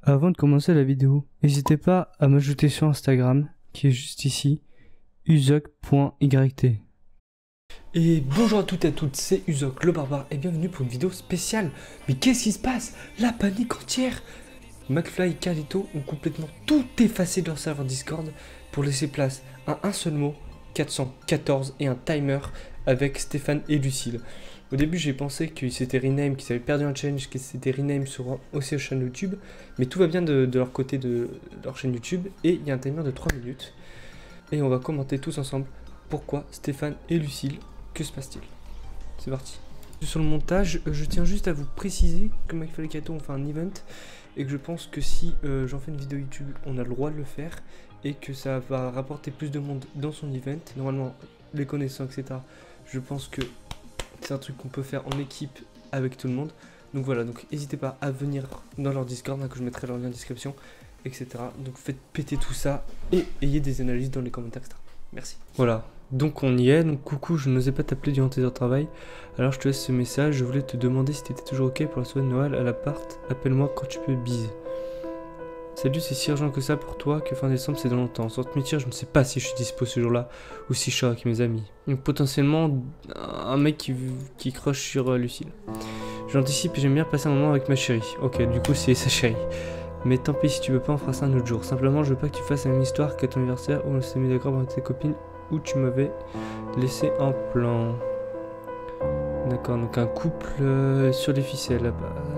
Avant de commencer la vidéo, n'hésitez pas à m'ajouter sur Instagram, qui est juste ici, uzok.yt. Et bonjour à toutes et à toutes, c'est Uzok le barbare et bienvenue pour une vidéo spéciale. Mais qu'est-ce qui se passe? La panique entière. McFly et Carlito ont complètement tout effacé de leur serveur Discord pour laisser place à un seul mot, 414 et un timer avec Stéphane et Lucille. Au début j'ai pensé qu'ils s'étaient rename, qu'ils avaient perdu un challenge, qu'ils s'étaient rename sur aussi leur chaîne YouTube. Mais tout va bien de leur côté de leur chaîne YouTube et il y a un timer de 3 minutes. Et on va commenter tous ensemble pourquoi Stéphane et Lucille. Que se passe-t-il? C'est parti. Sur le montage, je tiens juste à vous préciser que McFly et Carlito ont fait un event et que je pense que si j'en fais une vidéo YouTube, on a le droit de le faire et que ça va rapporter plus de monde dans son event. Normalement, les connaissants, etc. Je pense que c'est un truc qu'on peut faire en équipe avec tout le monde. Donc voilà, donc n'hésitez pas à venir dans leur Discord, hein, que je mettrai leur lien en description, etc. Donc faites péter tout ça et ayez des analyses dans les commentaires, etc. Merci. Voilà. Donc on y est, donc coucou, je n'osais pas t'appeler durant tes heures de travail, alors je te laisse ce message, je voulais te demander si t'étais toujours ok pour la soirée de Noël à l'appart, appelle-moi quand tu peux, bise. Salut, c'est si urgent que ça pour toi que fin décembre c'est dans longtemps, sans te mentir je ne sais pas si je suis dispo ce jour-là, ou si je serai avec mes amis. Donc potentiellement un mec qui crush sur Lucille. J'anticipe et j'aime bien passer un moment avec ma chérie, ok du coup c'est sa chérie. Mais tant pis si tu veux pas, on fera ça un autre jour, simplement je veux pas que tu fasses la même histoire qu'à ton anniversaire où on s'est mis d'accord avec tes copines où tu m'avais laissé un plan. D'accord, donc un couple sur les ficelles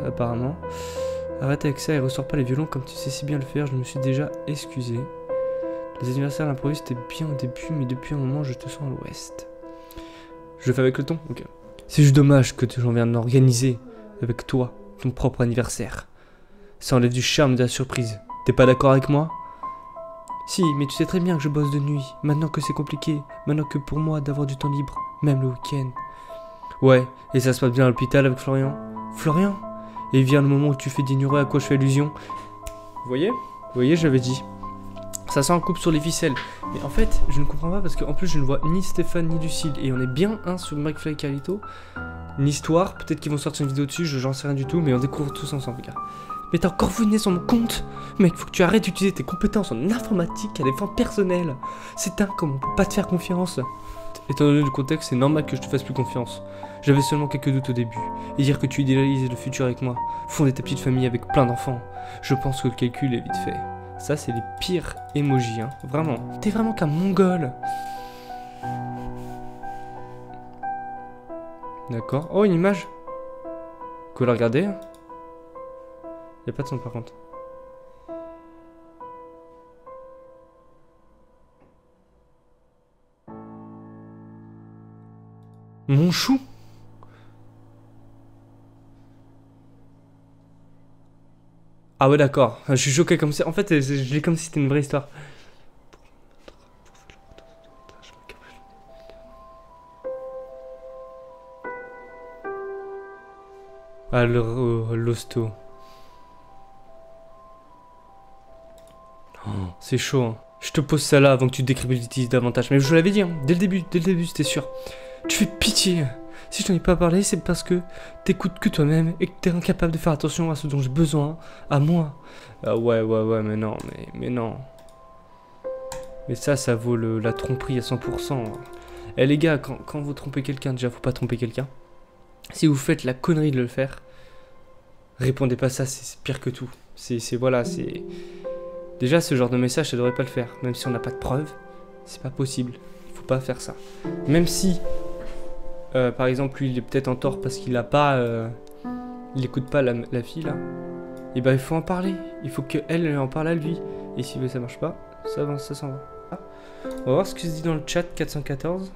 apparemment. Arrête avec ça et ressors pas les violons comme tu sais si bien le faire, je me suis déjà excusé. Les anniversaires à l'improviste c'était bien au début, mais depuis un moment je te sens à l'ouest. Je le fais avec le ton, ok. C'est juste dommage que j'en viens d'organiser avec toi ton propre anniversaire. Ça enlève du charme de la surprise. T'es pas d'accord avec moi? Si, mais tu sais très bien que je bosse de nuit, maintenant que c'est compliqué, maintenant que pour moi d'avoir du temps libre, même le week-end. Ouais, et ça se passe bien à l'hôpital avec Florian? Florian? Et vient le moment où tu fais d'ignorer à quoi je fais allusion. Vous voyez, j'avais dit. Ça sent un couple sur les ficelles. Mais en fait, je ne comprends pas parce qu'en plus je ne vois ni Stéphane ni Lucille. Et on est bien sur McFly et Carlito. Une histoire, peut-être qu'ils vont sortir une vidéo dessus, j'en sais rien du tout, mais on découvre tous ensemble, les gars. Mais t'as encore venu sur mon compte? Mec, faut que tu arrêtes d'utiliser tes compétences en informatique à des fins personnelles. C'est dingue comme on peut pas te faire confiance. Étant donné le contexte, c'est normal que je te fasse plus confiance. J'avais seulement quelques doutes au début. Et dire que tu idéalises le futur avec moi, fonder ta petite famille avec plein d'enfants, je pense que le calcul est vite fait. Ça, c'est les pires emojis, hein. Vraiment. T'es vraiment qu'un mongol. D'accord. Oh, une image. Vous pouvez la regarder? Y'a pas de son par contre. Mon chou? Ah ouais d'accord, je suis choqué comme ça. En fait, je l'ai comme si c'était une vraie histoire. Ah l'hosto. Oh, c'est chaud hein. Je te pose ça là avant que tu te décrédibilises davantage. Mais je l'avais dit hein, dès le début c'était sûr. Tu fais pitié. Si je t'en ai pas parlé, c'est parce que t'écoutes que toi-même et que t'es incapable de faire attention à ce dont j'ai besoin, à moi. Ah ouais, mais non, mais non. Mais ça vaut la tromperie à 100%. Eh les gars, quand vous trompez quelqu'un, déjà faut pas tromper quelqu'un. Si vous faites la connerie de le faire, répondez pas ça, c'est pire que tout. Voilà, c'est... Déjà ce genre de message, ça devrait pas le faire. Même si on n'a pas de preuves, c'est pas possible. Il faut pas faire ça. Même si... par exemple, lui, il est peut-être en tort parce qu'il a pas... il écoute pas la fille, là. Et bah, il faut en parler. Il faut qu'elle en parle à lui. Et si ça marche pas, ça s'en va. On va voir ce que se dit dans le chat, 414.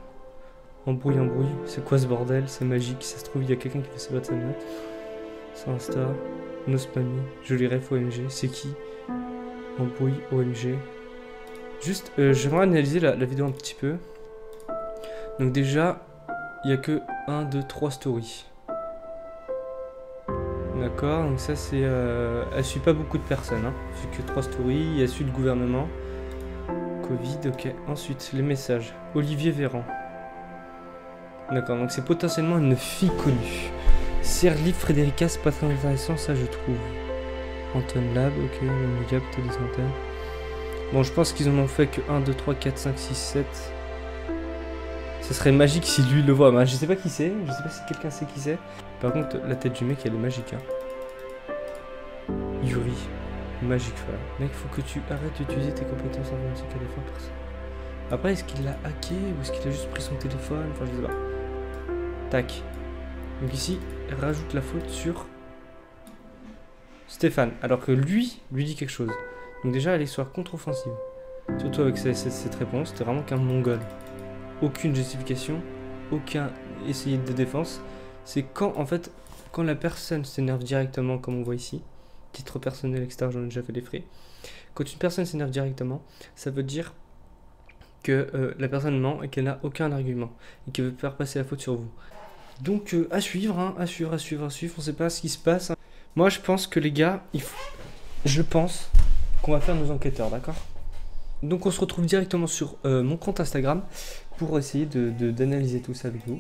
Embrouille. C'est quoi ce bordel? C'est magique. Ça se trouve, il y a quelqu'un qui fait sa boîte à notes. Sur Insta. No spammy. Joli ref OMG. C'est qui? Embrouille OMG. Juste, j'aimerais analyser la vidéo un petit peu. Donc déjà... Il n'y a que 1, 2, 3 stories. D'accord, donc ça c'est... elle suit pas beaucoup de personnes. Hein. Elle suit que 3 stories. Elle suit le gouvernement. Covid, ok. Ensuite, les messages. Olivier Véran. D'accord, donc c'est potentiellement une fille connue. Serli Frédérica, c'est pas très intéressant, ça je trouve. Anton Lab, ok, Media, peut-être des centaines. Bon, je pense qu'ils en ont fait que 1, 2, 3, 4, 5, 6, 7. Ce serait magique si lui le voit. Mais je sais pas qui c'est, je sais pas si quelqu'un sait qui c'est. Par contre, la tête du mec, elle est magique. Hein. Yuri, magique frère. Mec, faut que tu arrêtes d'utiliser tes compétences informatiques à des fins personnelles. Après, est-ce qu'il l'a hacké ou est-ce qu'il a juste pris son téléphone? Enfin, je sais pas. Tac. Donc ici, rajoute la faute sur Stéphane. Alors que lui dit quelque chose. Donc déjà, elle est soit contre-offensive. Surtout avec cette réponse, c'était vraiment qu'un mongol. Aucune justification, aucun essayé de défense. C'est quand, en fait, quand la personne s'énerve directement, comme on voit ici, titre personnel, etc., j'en ai déjà fait les frais. Quand une personne s'énerve directement, ça veut dire que la personne ment et qu'elle n'a aucun argument et qu'elle veut faire passer la faute sur vous. Donc à suivre, hein, à suivre, on sait pas ce qui se passe. Hein. Moi je pense que les gars, je pense qu'on va faire nos enquêteurs, d'accord? Donc on se retrouve directement sur mon compte Instagram pour essayer d'analyser tout ça avec vous.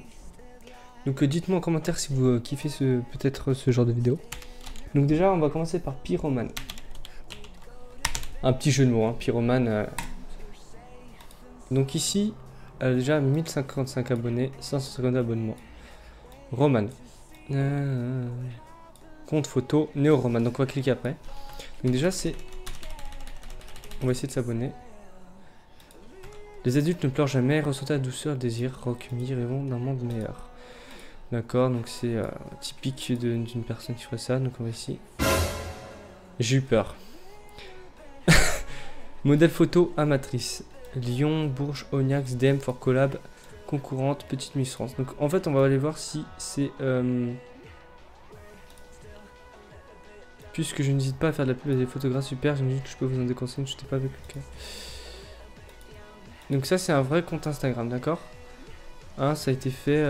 Donc dites-moi en commentaire si vous kiffez peut-être ce genre de vidéo. Donc déjà on va commencer par Pyromane. Un petit jeu de mots, hein, Pyromane. Donc ici, elle a déjà 1055 abonnés, 550 abonnements. Roman. Compte photo, Néo-Roman. Donc on va cliquer après. Donc déjà c'est... On va essayer de s'abonner. Les adultes ne pleurent jamais, ressentent la douceur, désir, rock, rêvons d'un monde meilleur. D'accord, donc c'est typique d'une personne qui ferait ça. Donc on va ici. J'ai eu peur. Modèle photo amatrice. Lyon, Bourges, Ognax, DM for collab, concurrente, petite Miss France. Donc en fait on va aller voir si c'est... Puisque je n'hésite pas à faire de la pub à des photographes super, j'imagine que je peux vous en déconseiller, je n'étais pas avec le cas. Donc ça c'est un vrai compte Instagram, d'accord? Hein, ça a été fait...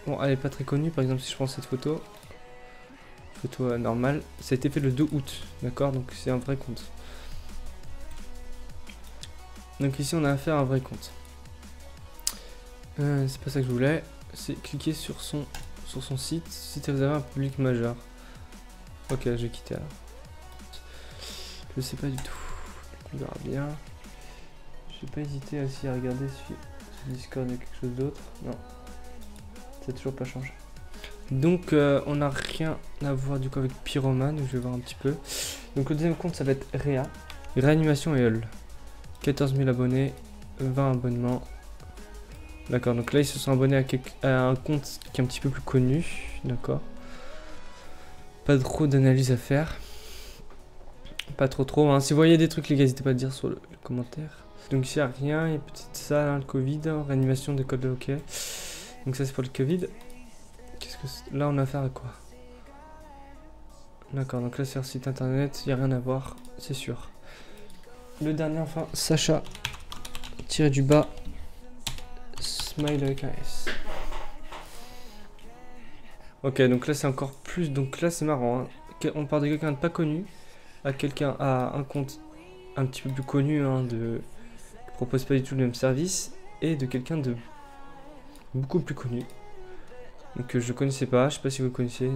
Bon, elle est pas très connue, par exemple si je prends cette photo. Photo normale. Ça a été fait le 2 août, d'accord? Donc c'est un vrai compte. Donc ici on a affaire à un vrai compte. C'est pas ça que je voulais. C'est cliquer sur son site. Site réservé à un public majeur. Ok, je vais quitter alors. Je sais pas du tout. On verra bien. Je vais pas hésiter aussi à regarder si sur Discord il y a quelque chose d'autre. Non. Ça n'a toujours pas changé. Donc on n'a rien à voir du coup avec Pyromane. Donc je vais voir un petit peu. Donc le deuxième compte ça va être Réa. Réanimation et Hull. 14 000 abonnés, 20 abonnements. D'accord, donc là ils se sont abonnés à un compte qui est un petit peu plus connu. D'accord. Pas trop d'analyse à faire. Pas trop. Hein. Si vous voyez des trucs les gars, n'hésitez pas à dire sur le commentaire. Donc ici il n'y a rien, il y a petite salle, hein, le Covid, réanimation d'école de hockey. Donc ça c'est pour le Covid. Qu'est-ce que c'est? Là on a affaire à quoi? D'accord, donc là c'est un site internet, il n'y a rien à voir, c'est sûr. Le dernier enfin, Sacha, tiré du bas, smile avec un S. Ok, donc là c'est encore plus, donc là c'est marrant, hein. On part de quelqu'un de pas connu à quelqu'un à un compte un petit peu plus connu, hein, qui propose pas du tout le même service, et de quelqu'un de beaucoup plus connu. Donc je connaissais pas, je sais pas si vous le connaissez.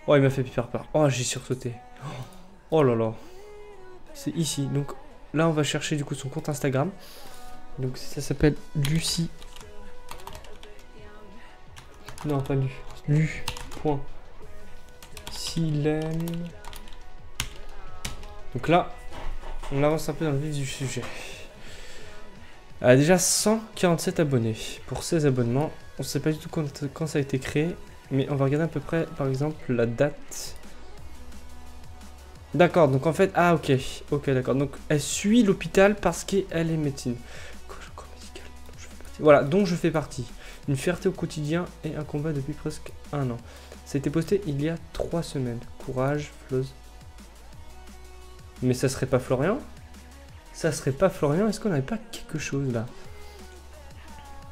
Oh il m'a fait hyper peur, oh j'ai sursauté. Oh là là. C'est ici, donc là on va chercher du coup son compte Instagram. Donc ça s'appelle Lucie. Non pas Lu. Lu.Silène. Donc là, on avance un peu dans le vif du sujet. Elle a déjà 147 abonnés pour 16 abonnements. On sait pas du tout quand ça a été créé, mais on va regarder à peu près par exemple la date. D'accord, donc en fait, ah ok, d'accord, donc elle suit l'hôpital parce qu'elle est médecine. Corps médical, voilà, dont je fais partie. Une fierté au quotidien et un combat depuis presque 1 an. Ça a été posté il y a 3 semaines. Courage, Floz. Mais ça serait pas Florian? Ça serait pas Florian? Est-ce qu'on n'avait pas quelque chose là?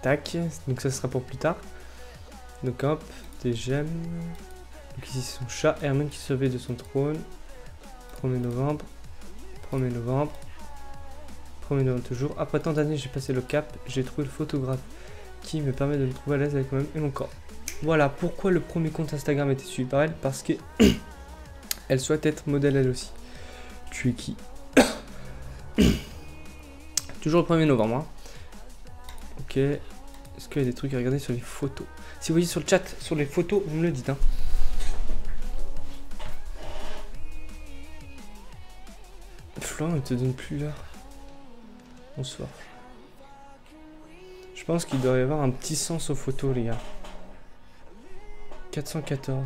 Tac, donc ça sera pour plus tard. Donc hop, des gemmes. Donc ici son chat, Hermione qui se réveille de son trône. 1er novembre, 1er novembre toujours. Après tant d'années, j'ai passé le cap, j'ai trouvé le photographe qui me permet de me trouver à l'aise avec moi-même et mon corps. Voilà pourquoi le premier compte Instagram était suivi par elle, parce que Elle souhaite être modèle elle aussi. Tu es qui? Toujours le 1er novembre. Hein. Ok. Est-ce qu'il y a des trucs à regarder sur les photos? Si vous voyez sur le chat, sur les photos, vous me le dites. Hein. Florent, il te donne plus l'heure. Bonsoir. Je pense qu'il doit y avoir un petit sens aux photos, les gars. 414.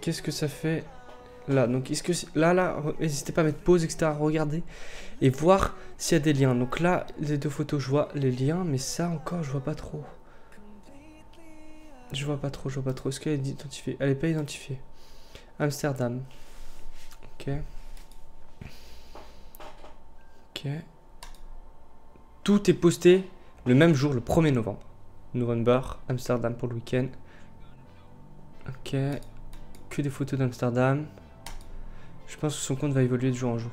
Qu'est-ce que ça fait là? Donc, est-ce que là, n'hésitez pas à mettre pause, etc. Regardez et voir s'il y a des liens. Donc là, les deux photos, je vois les liens, mais ça encore, je vois pas trop. Je vois pas trop. Est-ce qu'elle est identifiée? Elle est pas identifiée. Amsterdam. Ok. Ok. Tout est posté le même jour, le 1er novembre. November, Amsterdam pour le week-end. Ok. Que des photos d'Amsterdam. Je pense que son compte va évoluer de jour en jour.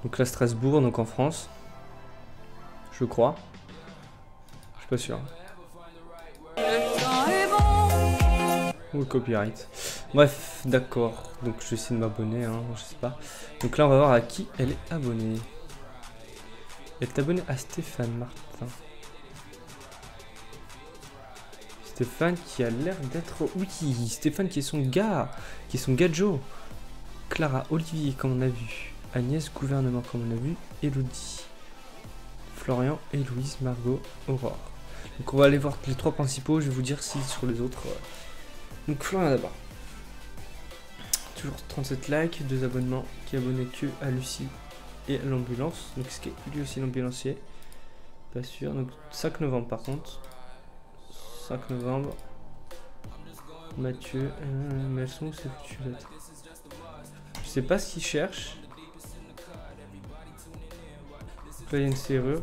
Donc là, Strasbourg, donc en France. Je crois. Je suis pas sûr. Ou le copyright. Bref, d'accord. Donc je vais essayer de m'abonner, hein, je sais pas. Donc là, on va voir à qui elle est abonnée. Elle est abonnée à Stéphane Martin. Stéphane qui a l'air d'être... Oui, Stéphane qui est son gars. Qui est son gadjo. Clara, Olivier, comme on a vu. Agnès, Gouvernement, comme on a vu. Elodie. Florian, Héloïse, Margot, Aurore. Donc on va aller voir les trois principaux. Je vais vous dire si sur les autres... Donc Florian d'abord. Toujours 37 likes, 2 abonnements. Qui est abonné que à Lucie et à l'ambulance. Donc est-ce qu'il est lui aussi l'ambulancier? Pas sûr. Donc 5 novembre par contre. 5 novembre. Mathieu. Mais elles sont où ces foutues lettres? Je sais pas ce qu'il cherche. Là il y a une serrure.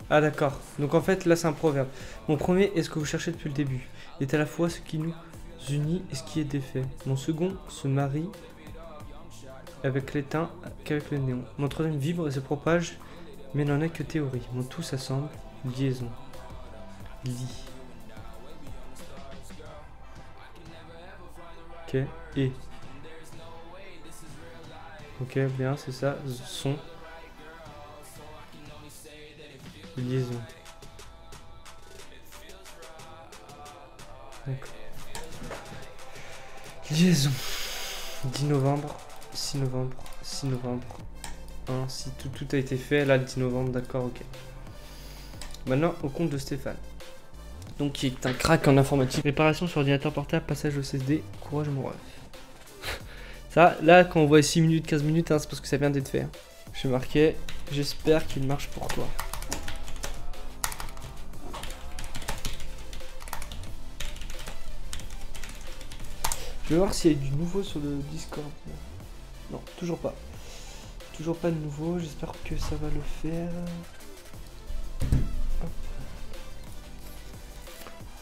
Ah d'accord, donc en fait là c'est un proverbe. Mon premier est ce que vous cherchez depuis le début, est à la fois ce qui nous unit et ce qui est défait. Mon second se marie avec l'éteint qu'avec le néon. Mon troisième vibre et se propage, mais n'en est que théorie. Mon tout s'assemble, liaison. Lit. Ok, et. Ok, bien, c'est ça, son. Liaison. Liaison. 10 novembre, 6 novembre, 6 novembre. 1, si tout a été fait, là le 10 novembre, d'accord, ok. Maintenant au compte de Stéphane. Donc qui est un crack en informatique. Réparation sur ordinateur portable, passage au CSD, courage mon ref. Ça, là quand on voit 6 minutes, 15 minutes, hein, c'est parce que ça vient d'être fait. Hein. Je vais marquer, j'espère qu'il marche pour toi. Je vais voir s'il y a du nouveau sur le Discord. Non, toujours pas. Toujours pas de nouveau, j'espère que ça va le faire. Hop.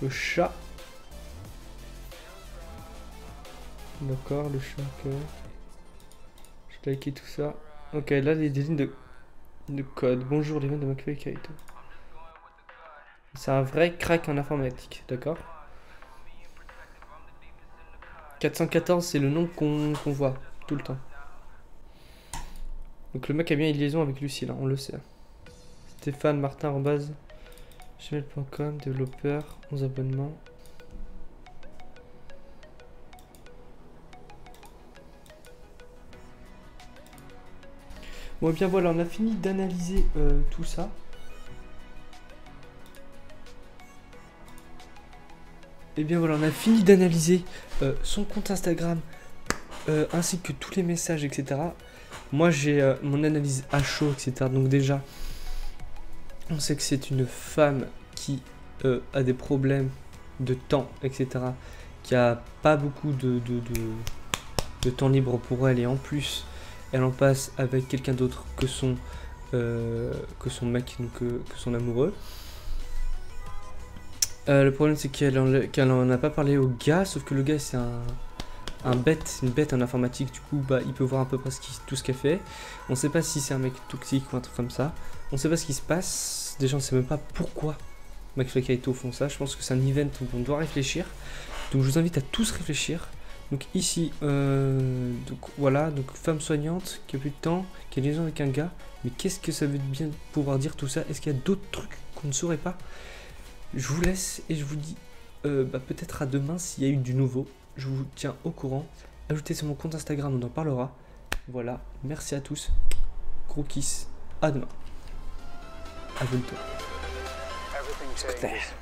Le chat. D'accord, le chat, ok. Je vais liker tout ça. Ok, là, il y a des lignes de code. Bonjour, les mains de McFly Kaito. C'est un vrai crack en informatique, d'accord? 414, c'est le nom qu'on voit tout le temps. Donc le mec a bien une liaison avec Lucie, là, on le sait. Stéphane Martin, gmail.com, développeur, 11 abonnements. Bon, et bien voilà, on a fini d'analyser tout ça. Et bien voilà, on a fini d'analyser son compte Instagram, ainsi que tous les messages, etc. Moi j'ai mon analyse à chaud, etc. Donc déjà, on sait que c'est une femme qui a des problèmes de temps, etc. Qui a pas beaucoup de temps libre pour elle. Et en plus, elle en passe avec quelqu'un d'autre que son mec, donc que son amoureux. Le problème c'est qu'elle en a pas parlé au gars, sauf que le gars c'est une bête en informatique, du coup bah il peut voir à peu près tout ce qu'elle fait. On sait pas si c'est un mec toxique ou un truc comme ça. On sait pas ce qui se passe. Déjà on sait même pas pourquoi McFly et Carlito font ça. Je pense que c'est un event où on doit réfléchir. Donc je vous invite à tous réfléchir. Donc ici, donc voilà, donc femme soignante qui a plus de temps, qui a une liaison avec un gars. Mais qu'est-ce que ça veut bien pouvoir dire tout ça? Est-ce qu'il y a d'autres trucs qu'on ne saurait pas? Je vous laisse et je vous dis peut-être à demain s'il y a eu du nouveau. Je vous tiens au courant. Ajoutez sur mon compte Instagram, on en parlera. Voilà, merci à tous. Gros kiss, à demain. Abonne-toi. Everything changes.